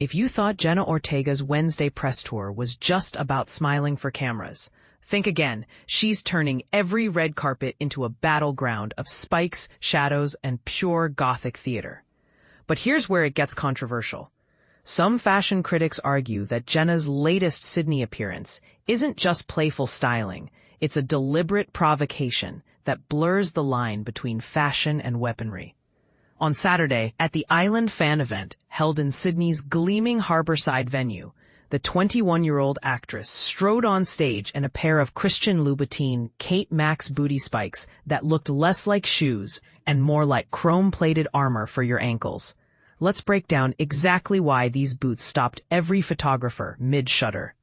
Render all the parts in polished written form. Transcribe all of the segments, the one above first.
If you thought Jenna Ortega's Wednesday press tour was just about smiling for cameras, think again. She's turning every red carpet into a battleground of spikes, shadows, and pure gothic theater. But here's where it gets controversial. Some fashion critics argue that Jenna's latest Sydney appearance isn't just playful styling, it's a deliberate provocation that blurs the line between fashion and weaponry. On Saturday, at the Island fan event held in Sydney's gleaming harborside venue, the 21-year-old actress strode on stage in a pair of Christian Louboutin Kate Max booty spikes that looked less like shoes and more like chrome-plated armor for your ankles. Let's break down exactly why these boots stopped every photographer mid-shutter.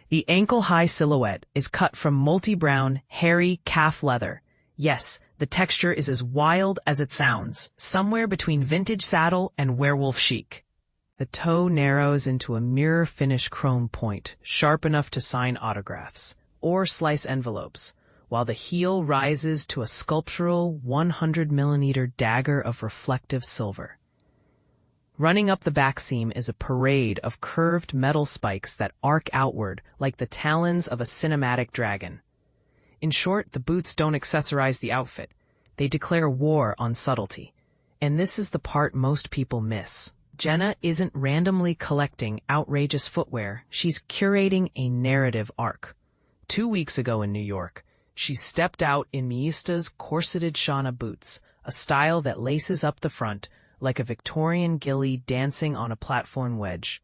The ankle-high silhouette is cut from multi-brown, hairy calf leather. Yes, the texture is as wild as it sounds, somewhere between vintage saddle and werewolf chic. The toe narrows into a mirror-finish chrome point, sharp enough to sign autographs or slice envelopes, while the heel rises to a sculptural 100mm dagger of reflective silver. Running up the back seam is a parade of curved metal spikes that arc outward like the talons of a cinematic dragon. In short, the boots don't accessorize the outfit. They declare war on subtlety. And this is the part most people miss. Jenna isn't randomly collecting outrageous footwear. She's curating a narrative arc. 2 weeks ago in New York, she stepped out in Miista's corseted Shana boots, a style that laces up the front like a Victorian gilly dancing on a platform wedge.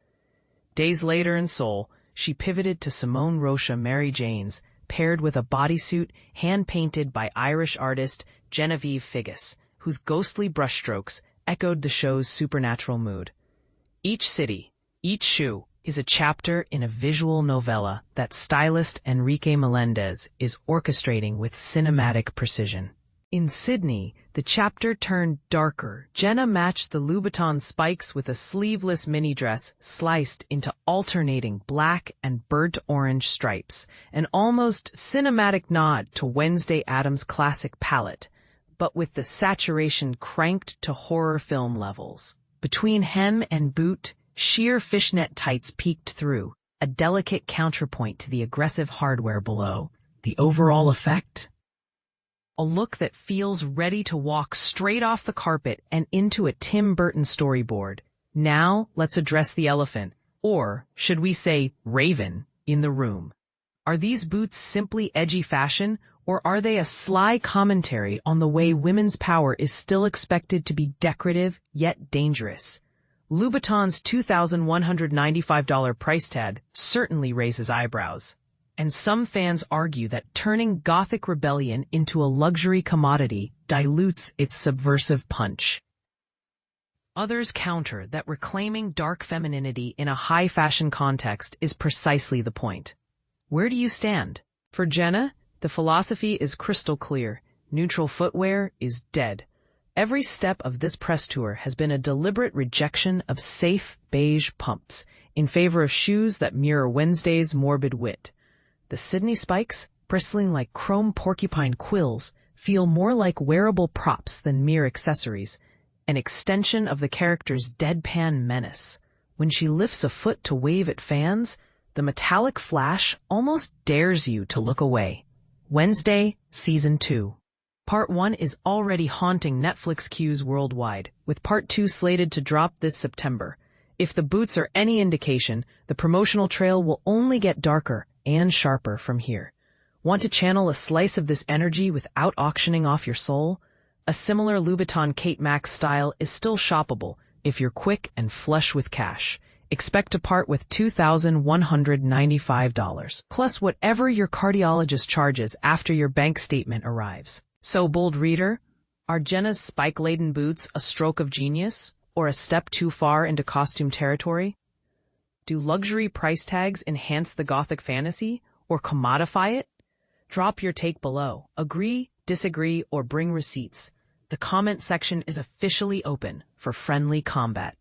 Days later in Seoul, she pivoted to Simone Rocha Mary Jane's, paired with a bodysuit hand-painted by Irish artist Genevieve Figgis, whose ghostly brushstrokes echoed the show's supernatural mood. Each city, each shoe, is a chapter in a visual novella that stylist Enrique Melendez is orchestrating with cinematic precision. In Sydney, the chapter turned darker. Jenna matched the Louboutin spikes with a sleeveless mini dress sliced into alternating black and burnt orange stripes, an almost cinematic nod to Wednesday Addams' classic palette, but with the saturation cranked to horror film levels. Between hem and boot, sheer fishnet tights peeked through, a delicate counterpoint to the aggressive hardware below. The overall effect? A look that feels ready to walk straight off the carpet and into a Tim Burton storyboard. Now, let's address the elephant, or should we say raven, in the room. Are these boots simply edgy fashion, or are they a sly commentary on the way women's power is still expected to be decorative yet dangerous? Louboutin's $2,195 price tag certainly raises eyebrows. And some fans argue that turning Gothic rebellion into a luxury commodity dilutes its subversive punch. Others counter that reclaiming dark femininity in a high-fashion context is precisely the point. Where do you stand? For Jenna, the philosophy is crystal clear. Neutral footwear is dead. Every step of this press tour has been a deliberate rejection of safe beige pumps in favor of shoes that mirror Wednesday's morbid wit. The Sydney spikes, bristling like chrome porcupine quills, feel more like wearable props than mere accessories, an extension of the character's deadpan menace. When she lifts a foot to wave at fans, the metallic flash almost dares you to look away. Wednesday, Season 2. Part 1 is already haunting Netflix queues worldwide, with Part 2 slated to drop this September. If the boots are any indication, the promotional trail will only get darker and sharper from here. Want to channel a slice of this energy without auctioning off your soul? A similar Louboutin Kate Max style is still shoppable if you're quick and flush with cash. Expect to part with $2,195, plus whatever your cardiologist charges after your bank statement arrives. So, bold reader, are Jenna's spike-laden boots a stroke of genius, or a step too far into costume territory? Do luxury price tags enhance the Gothic fantasy, or commodify it? Drop your take below. Agree, disagree, or bring receipts. The comment section is officially open for friendly combat.